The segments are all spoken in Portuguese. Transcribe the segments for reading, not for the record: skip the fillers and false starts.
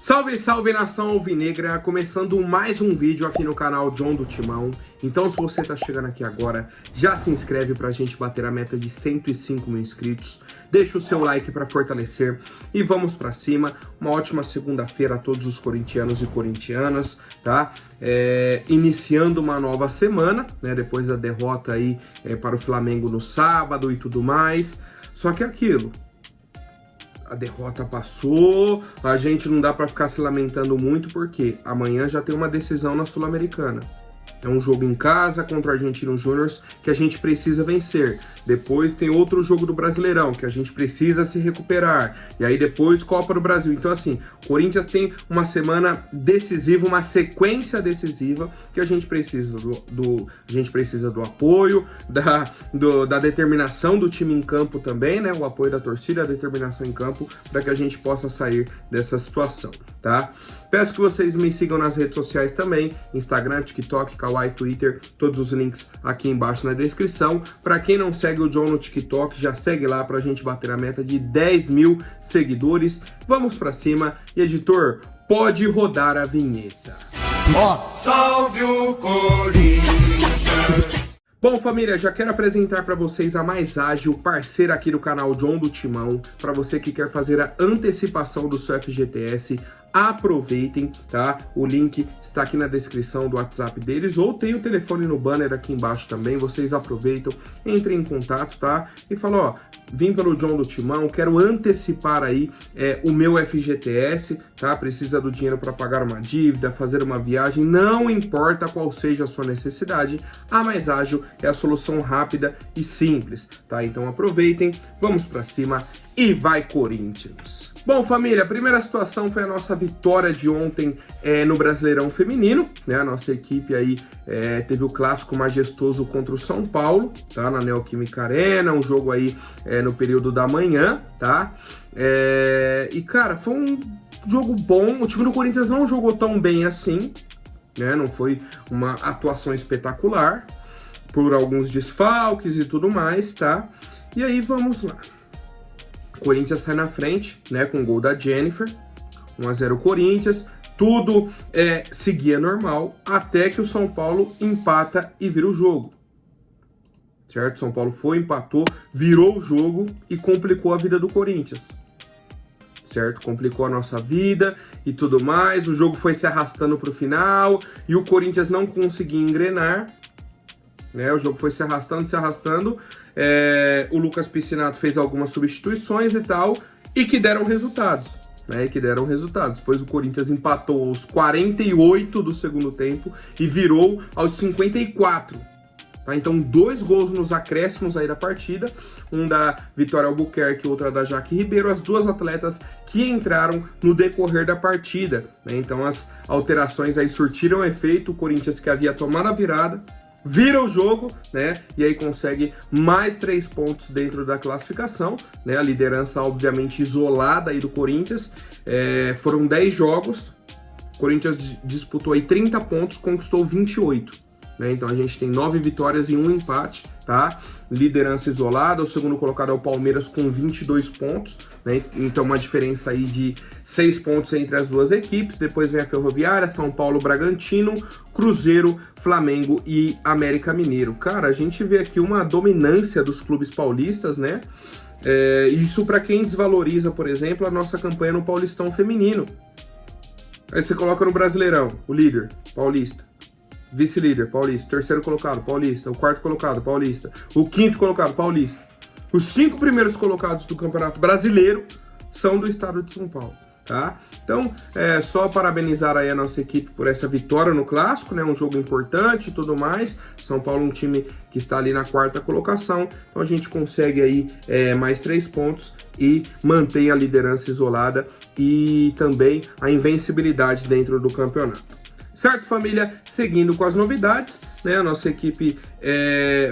Salve, salve nação alvinegra, começando mais um vídeo aqui no canal John do Timão. Então se você tá chegando aqui agora, já se inscreve pra gente bater a meta de 105 mil inscritos. Deixa o seu like pra fortalecer e vamos pra cima. Uma ótima segunda-feira a todos os corintianos e corintianas, tá? Iniciando uma nova semana, né? Depois da derrota aí para o Flamengo no sábado e tudo mais. Só que aquilo... A derrota passou, a gente não dá para ficar se lamentando muito, porque amanhã já tem uma decisão na Sul-Americana. É um jogo em casa contra o Argentinos Júniors que a gente precisa vencer. Depois tem outro jogo do Brasileirão que a gente precisa se recuperar. E aí depois Copa do Brasil. Então assim, o Corinthians tem uma semana decisiva, uma sequência decisiva que a gente precisa do apoio, da determinação do time em campo também, né? O apoio da torcida, a determinação em campo para que a gente possa sair dessa situação, tá? Peço que vocês me sigam nas redes sociais também, Instagram, TikTok, Kawaii, Twitter, todos os links aqui embaixo na descrição. Para quem não segue o John no TikTok, já segue lá pra gente bater a meta de 10 mil seguidores. Vamos pra cima. E editor, pode rodar a vinheta. Salve o Corinthians! Bom, família, já quero apresentar para vocês a Mais Ágil, parceira aqui do canal John do Timão. Para você que quer fazer a antecipação do seu FGTS, aproveitem, tá? O link está aqui na descrição do WhatsApp deles, ou tem o telefone no banner aqui embaixo também. Vocês aproveitam, entrem em contato, tá? E falam, ó, vim pelo John do Timão, quero antecipar aí o meu FGTS, tá? Precisa do dinheiro para pagar uma dívida, fazer uma viagem, não importa qual seja a sua necessidade, a Mais Ágil é a solução rápida e simples, tá? Então aproveitem, vamos para cima e vai Corinthians! Bom, família, a primeira situação foi a nossa vitória de ontem no Brasileirão Feminino, né? A nossa equipe aí teve o clássico majestoso contra o São Paulo, tá? Na Neoquímica Arena, um jogo aí no período da manhã, tá? E, cara, foi um jogo bom. O time do Corinthians não jogou tão bem assim, né? Não foi uma atuação espetacular, por alguns desfalques e tudo mais, tá? E aí, vamos lá. O Corinthians sai na frente, né, com o gol da Jennifer, 1-0 Corinthians, tudo seguia normal, até que o São Paulo empata e vira o jogo, certo? São Paulo foi, empatou, virou o jogo e complicou a vida do Corinthians, certo? Complicou a nossa vida e tudo mais, o jogo foi se arrastando para o final e o Corinthians não conseguia engrenar, né? O jogo foi se arrastando, o Lucas Piscinato fez algumas substituições e tal, e que deram resultados, né? Depois o Corinthians empatou aos 48 do segundo tempo e virou aos 54. Tá? Então 2 gols nos acréscimos aí da partida, um da Vitória Albuquerque e outra da Jaque Ribeiro, as duas atletas que entraram no decorrer da partida, né? Então as alterações aí surtiram efeito, o Corinthians que havia tomado a virada, vira o jogo, né? E aí consegue mais 3 pontos dentro da classificação, né? A liderança, obviamente, isolada aí do Corinthians. Foram 10 jogos, o Corinthians disputou aí 30 pontos, conquistou 28, né? Então a gente tem 9 vitórias e 1 empate, tá? Liderança isolada, o segundo colocado é o Palmeiras com 22 pontos, né? Então uma diferença aí de 6 pontos entre as duas equipes. Depois vem a Ferroviária, São Paulo, Bragantino, Cruzeiro, Flamengo e América Mineiro. Cara, a gente vê aqui uma dominância dos clubes paulistas, né? Isso para quem desvaloriza, por exemplo, a nossa campanha no Paulistão Feminino. Aí você coloca no Brasileirão, o líder, Paulista. Vice-líder, Paulista. Terceiro colocado, Paulista. O quarto colocado, Paulista. O quinto colocado, Paulista. Os 5 primeiros colocados do Campeonato Brasileiro são do estado de São Paulo, tá? Então, só parabenizar aí a nossa equipe por essa vitória no Clássico, né? Um jogo importante e tudo mais. São Paulo um time que está ali na 4ª colocação. Então a gente consegue aí mais 3 pontos e mantém a liderança isolada e também a invencibilidade dentro do campeonato. Certo, família? Seguindo com as novidades, né? A nossa equipe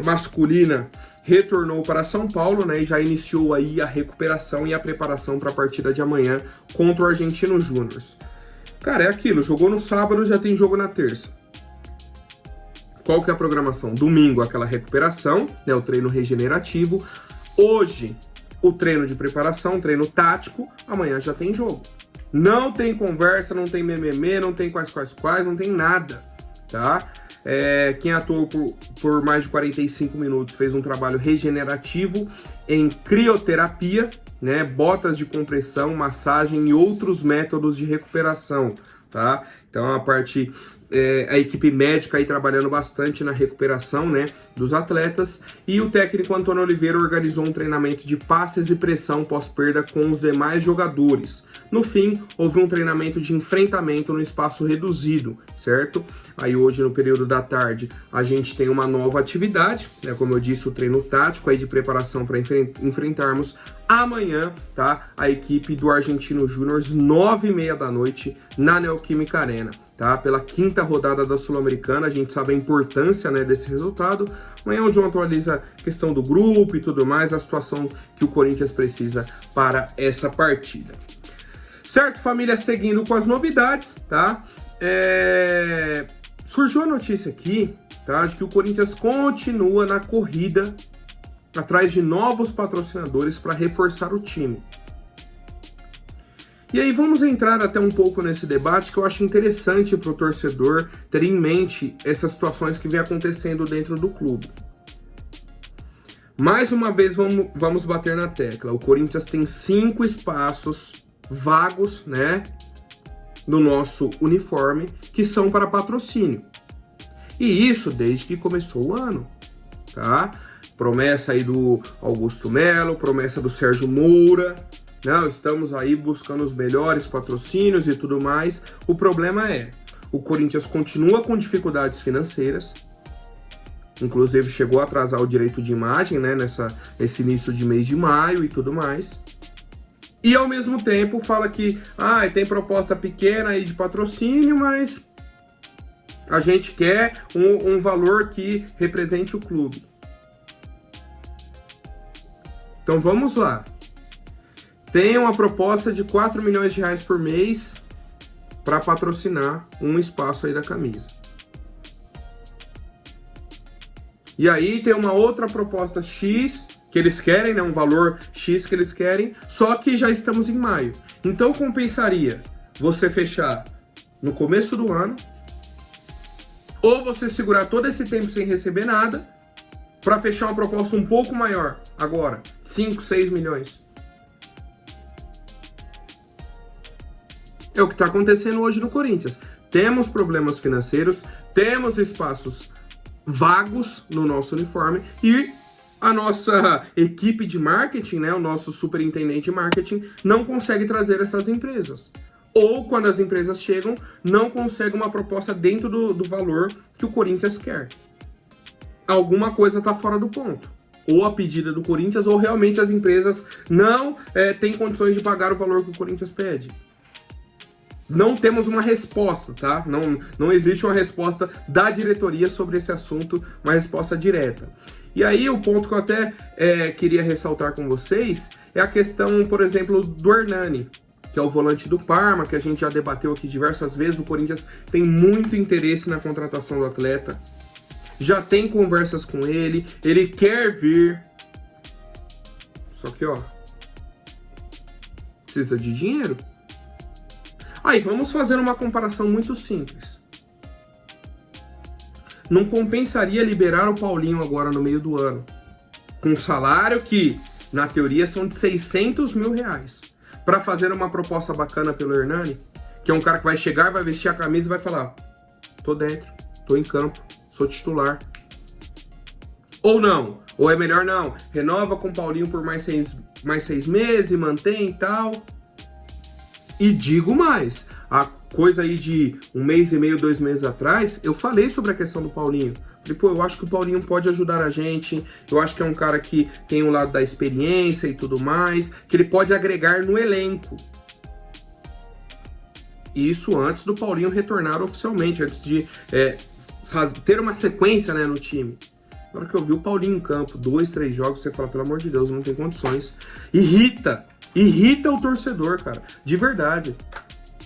masculina retornou para São Paulo, né? E já iniciou aí a recuperação e a preparação para a partida de amanhã contra o Argentinos Júniors. Cara, é aquilo, jogou no sábado, já tem jogo na terça. Qual que é a programação? Domingo, aquela recuperação, né? O treino regenerativo. Hoje, o treino de preparação, treino tático. Amanhã já tem jogo. Não tem conversa, não tem mimimi, não tem quais, não tem nada, tá? Quem atuou por mais de 45 minutos fez um trabalho regenerativo em crioterapia, né? Botas de compressão, massagem e outros métodos de recuperação, tá? Então a equipe médica aí trabalhando bastante na recuperação, né, dos atletas, e o técnico Antônio Oliveira organizou um treinamento de passes e pressão pós-perda com os demais jogadores. No fim, houve um treinamento de enfrentamento no espaço reduzido, certo? Aí hoje, no período da tarde, a gente tem uma nova atividade, né, como eu disse, o treino tático aí de preparação para enfrentarmos amanhã, tá? A equipe do Argentino Júnior, 9h30 da noite, na Neoquímica Arena, tá? Pela 5ª rodada da Sul-Americana, a gente sabe a importância, né, desse resultado. Amanhã o John atualiza a questão do grupo e tudo mais, a situação que o Corinthians precisa para essa partida. Certo, família? Seguindo com as novidades, tá? Surgiu a notícia aqui, tá, de que o Corinthians continua na corrida atrás de novos patrocinadores para reforçar o time. E aí vamos entrar até um pouco nesse debate que eu acho interessante para o torcedor ter em mente essas situações que vem acontecendo dentro do clube. Mais uma vez vamos bater na tecla. O Corinthians tem 5 espaços vagos, né, no nosso uniforme que são para patrocínio. E isso desde que começou o ano, tá? Promessa aí do Augusto Melo, promessa do Sérgio Moura. Não, estamos aí buscando os melhores patrocínios e tudo mais. O problema é, o Corinthians continua com dificuldades financeiras. Inclusive chegou a atrasar o direito de imagem, né, nesse início de mês de maio e tudo mais. E ao mesmo tempo fala que tem proposta pequena aí de patrocínio, mas a gente quer um valor que represente o clube. Então vamos lá. Tem uma proposta de 4 milhões de reais por mês para patrocinar um espaço aí da camisa. E aí tem uma outra proposta X que eles querem, né, um valor X que eles querem, só que já estamos em maio. Então compensaria você fechar no começo do ano, ou você segurar todo esse tempo sem receber nada, para fechar uma proposta um pouco maior agora, 5, 6 milhões. É o que está acontecendo hoje no Corinthians. Temos problemas financeiros, temos espaços vagos no nosso uniforme e a nossa equipe de marketing, né, o nosso superintendente de marketing, não consegue trazer essas empresas. Ou quando as empresas chegam, não consegue uma proposta dentro do valor que o Corinthians quer. Alguma coisa está fora do ponto. Ou a pedida do Corinthians, ou realmente as empresas não têm condições de pagar o valor que o Corinthians pede. Não temos uma resposta, tá? Não existe uma resposta da diretoria sobre esse assunto, uma resposta direta. E aí o ponto que eu até queria ressaltar com vocês é a questão, por exemplo, do Hernani, que é o volante do Parma, que a gente já debateu aqui diversas vezes. O Corinthians tem muito interesse na contratação do atleta. Já tem conversas com ele quer vir. Só que, precisa de dinheiro. Aí, vamos fazer uma comparação muito simples. Não compensaria liberar o Paulinho agora no meio do ano, com um salário que, na teoria, são de 600 mil reais, para fazer uma proposta bacana pelo Hernani, que é um cara que vai chegar, vai vestir a camisa e vai falar: tô dentro, tô em campo, sou titular. Ou não, ou é melhor não, renova com o Paulinho por mais seis meses, mantém e tal. E digo mais, a coisa aí de 1 mês e meio, 2 meses atrás, eu falei sobre a questão do Paulinho. Falei, eu acho que o Paulinho pode ajudar a gente, eu acho que é um cara que tem o lado da experiência e tudo mais, que ele pode agregar no elenco. Isso antes do Paulinho retornar oficialmente, antes de ter uma sequência, né, no time. Na hora que eu vi o Paulinho em campo, 2, 3 jogos, você fala, pelo amor de Deus, não tem condições. Irrita o torcedor, cara. De verdade.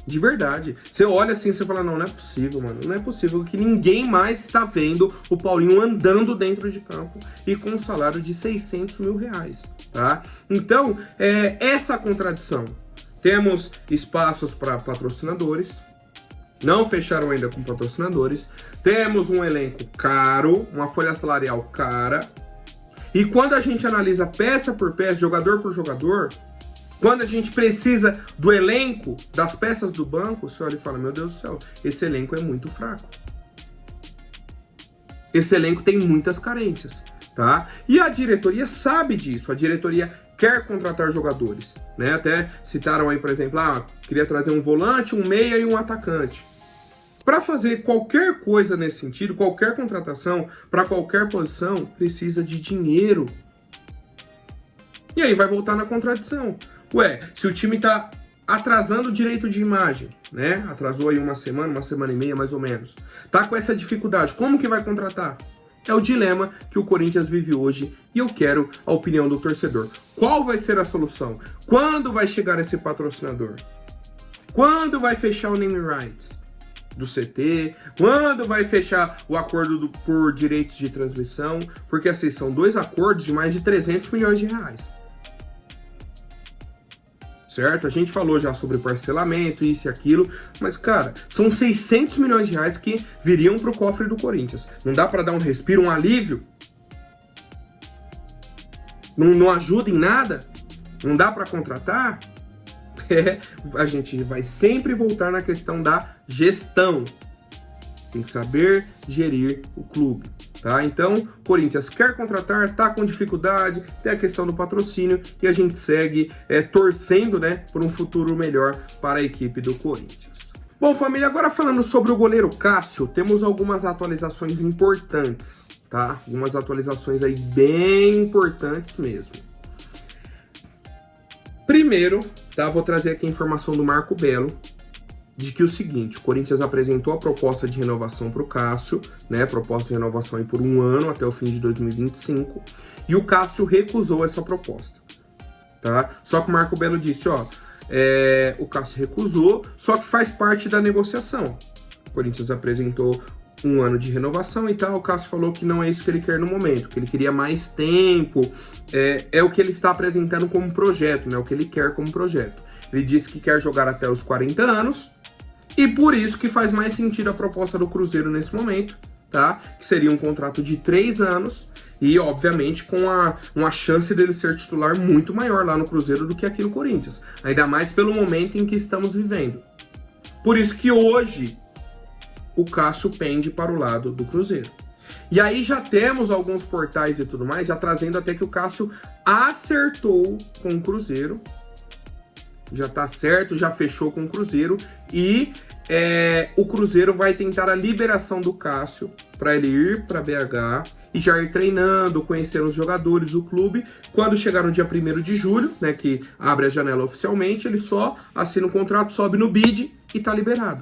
De verdade. Você olha assim e você fala, não é possível, mano. Não é possível que ninguém mais está vendo o Paulinho andando dentro de campo e com um salário de 600 mil reais, tá? Então, essa contradição. Temos espaços para patrocinadores. Não fecharam ainda com patrocinadores. Temos um elenco caro, uma folha salarial cara. E quando a gente analisa peça por peça, jogador por jogador, quando a gente precisa do elenco, das peças do banco, você olha e fala, meu Deus do céu, esse elenco é muito fraco. Esse elenco tem muitas carências, tá? E a diretoria sabe disso, a diretoria quer contratar jogadores, né? Até citaram aí, por exemplo, queria trazer um volante, um meia e um atacante. Para fazer qualquer coisa nesse sentido, qualquer contratação, para qualquer posição, precisa de dinheiro. E aí vai voltar na contradição. Ué, se o time tá atrasando o direito de imagem, né? Atrasou aí uma semana e meia mais ou menos. Tá com essa dificuldade, como que vai contratar? É o dilema que o Corinthians vive hoje e eu quero a opinião do torcedor. Qual vai ser a solução? Quando vai chegar esse patrocinador? Quando vai fechar o name rights do CT? Quando vai fechar o acordo por direitos de transmissão? Porque assim, são 2 acordos de mais de 300 milhões de reais. Certo? A gente falou já sobre parcelamento, isso e aquilo, mas, cara, são 600 milhões de reais que viriam pro cofre do Corinthians. Não dá para dar um respiro, um alívio? Não ajuda em nada? Não dá para contratar? A gente vai sempre voltar na questão da gestão. Tem que saber gerir o clube, tá? Então, Corinthians quer contratar, tá com dificuldade, tem a questão do patrocínio e a gente segue torcendo, né, por um futuro melhor para a equipe do Corinthians. Bom, família, agora falando sobre o goleiro Cássio, temos algumas atualizações importantes, tá? Algumas atualizações aí bem importantes mesmo. Primeiro, tá, vou trazer aqui a informação do Marco Belo, de que o seguinte, o Corinthians apresentou a proposta de renovação para o Cássio, né, proposta de renovação aí por 1 ano até o fim de 2025, e o Cássio recusou essa proposta, tá? Só que o Marco Belo disse, o Cássio recusou, só que faz parte da negociação. O Corinthians apresentou 1 ano de renovação e tal, o Cássio falou que não é isso que ele quer no momento, que ele queria mais tempo, é o que ele está apresentando como projeto, né, o que ele quer como projeto. Ele disse que quer jogar até os 40 anos, e por isso que faz mais sentido a proposta do Cruzeiro nesse momento, tá? Que seria um contrato de 3 anos e, obviamente, com uma chance dele ser titular muito maior lá no Cruzeiro do que aqui no Corinthians. Ainda mais pelo momento em que estamos vivendo. Por isso que hoje o Cássio pende para o lado do Cruzeiro. E aí já temos alguns portais e tudo mais, já trazendo até que o Cássio acertou com o Cruzeiro. Já tá certo, já fechou com o Cruzeiro e o Cruzeiro vai tentar a liberação do Cássio para ele ir para BH e já ir treinando, conhecendo os jogadores, o clube. Quando chegar no dia 1º de julho, né, que abre a janela oficialmente, ele só assina o contrato, sobe no bid e tá liberado.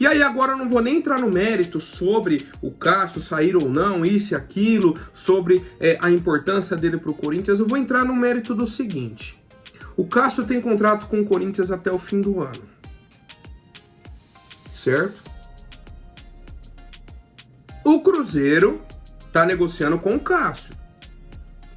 E aí agora eu não vou nem entrar no mérito sobre o Cássio sair ou não, isso e aquilo, sobre a importância dele para o Corinthians. Eu vou entrar no mérito do seguinte. O Cássio tem contrato com o Corinthians até o fim do ano. Certo? O Cruzeiro está negociando com o Cássio,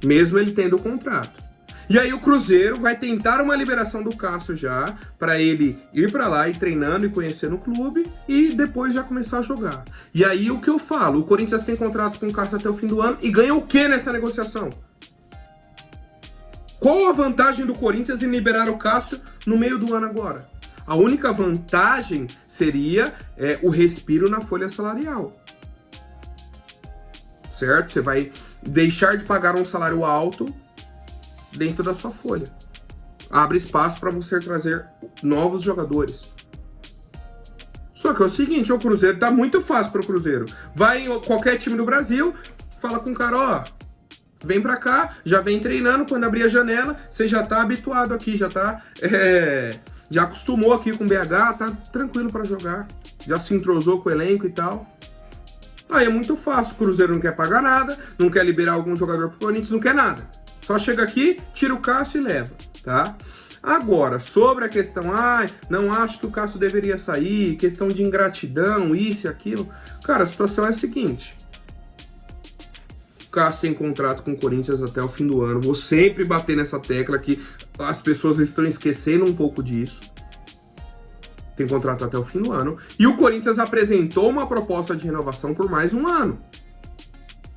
mesmo ele tendo o contrato. E aí o Cruzeiro vai tentar uma liberação do Cássio já, para ele ir para lá e treinando e conhecendo o clube e depois já começar a jogar. E aí o que eu falo, o Corinthians tem contrato com o Cássio até o fim do ano e ganha o que nessa negociação? Qual a vantagem do Corinthians em liberar o Cássio no meio do ano agora? A única vantagem seria o respiro na folha salarial. Certo? Você vai deixar de pagar um salário alto dentro da sua folha. Abre espaço para você trazer novos jogadores. Só que é o seguinte, o Cruzeiro tá muito fácil para o Cruzeiro. Vai em qualquer time do Brasil, fala com o cara, vem pra cá, já vem treinando, quando abrir a janela, você já tá habituado aqui, já tá, já acostumou aqui com o BH, tá tranquilo para jogar, já se entrosou com o elenco e tal. Aí é muito fácil, o Cruzeiro não quer pagar nada, não quer liberar algum jogador pro Corinthians, não quer nada. Só chega aqui, tira o Cássio e leva, tá? Agora, sobre a questão, não acho que o Cássio deveria sair, questão de ingratidão, isso e aquilo. Cara, a situação é a seguinte. O Cássio tem contrato com o Corinthians até o fim do ano. Vou sempre bater nessa tecla que as pessoas estão esquecendo um pouco disso. Tem contrato até o fim do ano. E o Corinthians apresentou uma proposta de renovação por mais um ano.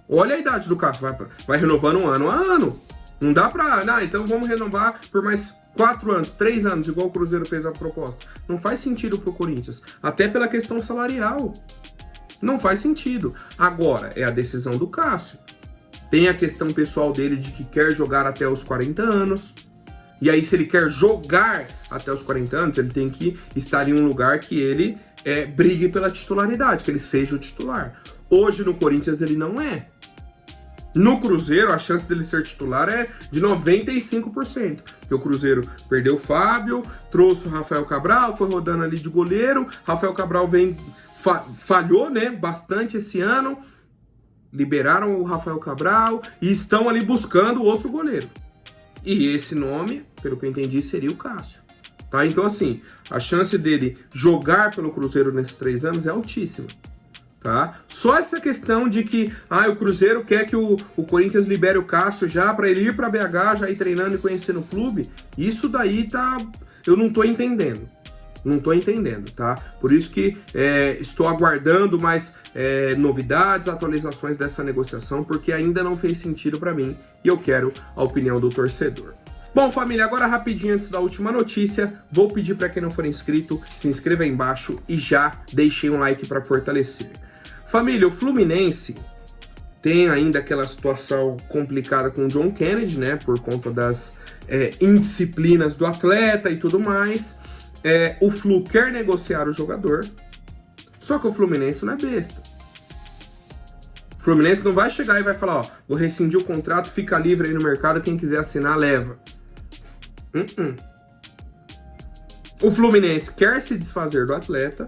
Olha a idade do Cássio, vai renovando ano a ano. Não dá pra... então vamos renovar por mais 4 anos, 3 anos, igual o Cruzeiro fez a proposta. Não faz sentido pro Corinthians. Até pela questão salarial. Não faz sentido. Agora, é a decisão do Cássio. Tem a questão pessoal dele de que quer jogar até os 40 anos. E aí, se ele quer jogar até os 40 anos, ele tem que estar em um lugar que ele brigue pela titularidade, que ele seja o titular. Hoje, no Corinthians, ele não é. No Cruzeiro, a chance dele ser titular é de 95%. Porque o Cruzeiro perdeu o Fábio, trouxe o Rafael Cabral, foi rodando ali de goleiro. Rafael Cabral falhou, né, bastante esse ano. Liberaram o Rafael Cabral e estão ali buscando outro goleiro. E esse nome, pelo que eu entendi, seria o Cássio. Tá? Então, assim, a chance dele jogar pelo Cruzeiro nesses 3 anos é altíssima. Tá? Só essa questão de que o Cruzeiro quer que o Corinthians libere o Cássio já para ele ir para BH, já ir treinando e conhecendo o clube, isso daí eu não tô entendendo. Não tô entendendo, tá? Por isso que estou aguardando mais novidades, atualizações dessa negociação, porque ainda não fez sentido para mim e eu quero a opinião do torcedor. Bom, família, agora rapidinho antes da última notícia, vou pedir para quem não for inscrito, se inscreva aí embaixo e já deixei um like para fortalecer. Família, o Fluminense tem ainda aquela situação complicada com o John Kennedy, né? Por conta das indisciplinas do atleta e tudo mais. O Flu quer negociar o jogador, só que o Fluminense não é besta. O Fluminense não vai chegar e vai falar, vou rescindir o contrato, fica livre aí no mercado, quem quiser assinar, leva. O Fluminense quer se desfazer do atleta,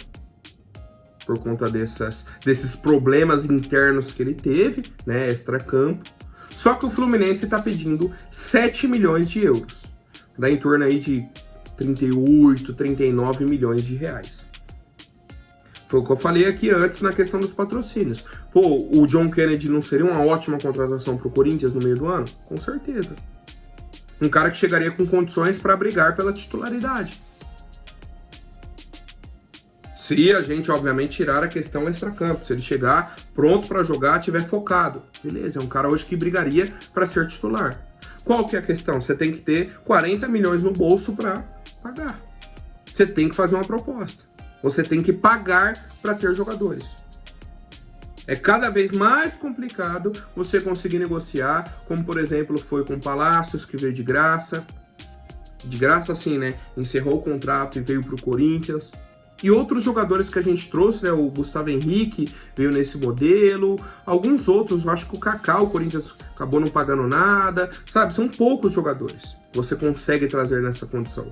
por conta desses problemas internos que ele teve, né, extracampo. Só que o Fluminense está pedindo 7 milhões de euros. Dá em torno aí de 38, 39 milhões de reais. Foi o que eu falei aqui antes na questão dos patrocínios. Pô, o John Kennedy não seria uma ótima contratação para o Corinthians no meio do ano? Com certeza. Um cara que chegaria com condições para brigar pela titularidade. Se a gente, obviamente, tirar a questão extracampo. Se ele chegar pronto para jogar, tiver focado. Beleza, é um cara hoje que brigaria para ser titular. Qual que é a questão? Você tem que ter 40 milhões no bolso para pagar. Você tem que fazer uma proposta. Você tem que pagar para ter jogadores. É cada vez mais complicado você conseguir negociar, como por exemplo foi com o Palácios, que veio de graça. De graça assim, né? Encerrou o contrato e veio para o Corinthians. E outros jogadores que a gente trouxe, né? O Gustavo Henrique veio nesse modelo. Alguns outros, eu acho que o Kaká, o Corinthians acabou não pagando nada. Sabe, são poucos jogadores que você consegue trazer nessa condição.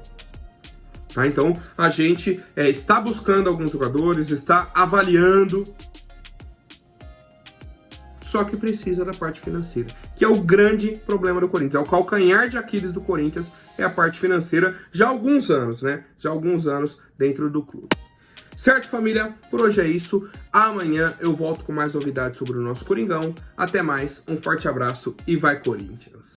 Tá? Então, a gente está buscando alguns jogadores, está avaliando. Só que precisa da parte financeira, que é o grande problema do Corinthians. É o calcanhar de Aquiles do Corinthians, é a parte financeira, já há alguns anos, né? Já há alguns anos dentro do clube. Certo, família? Por hoje é isso. Amanhã eu volto com mais novidades sobre o nosso Coringão. Até mais, um forte abraço e vai Corinthians!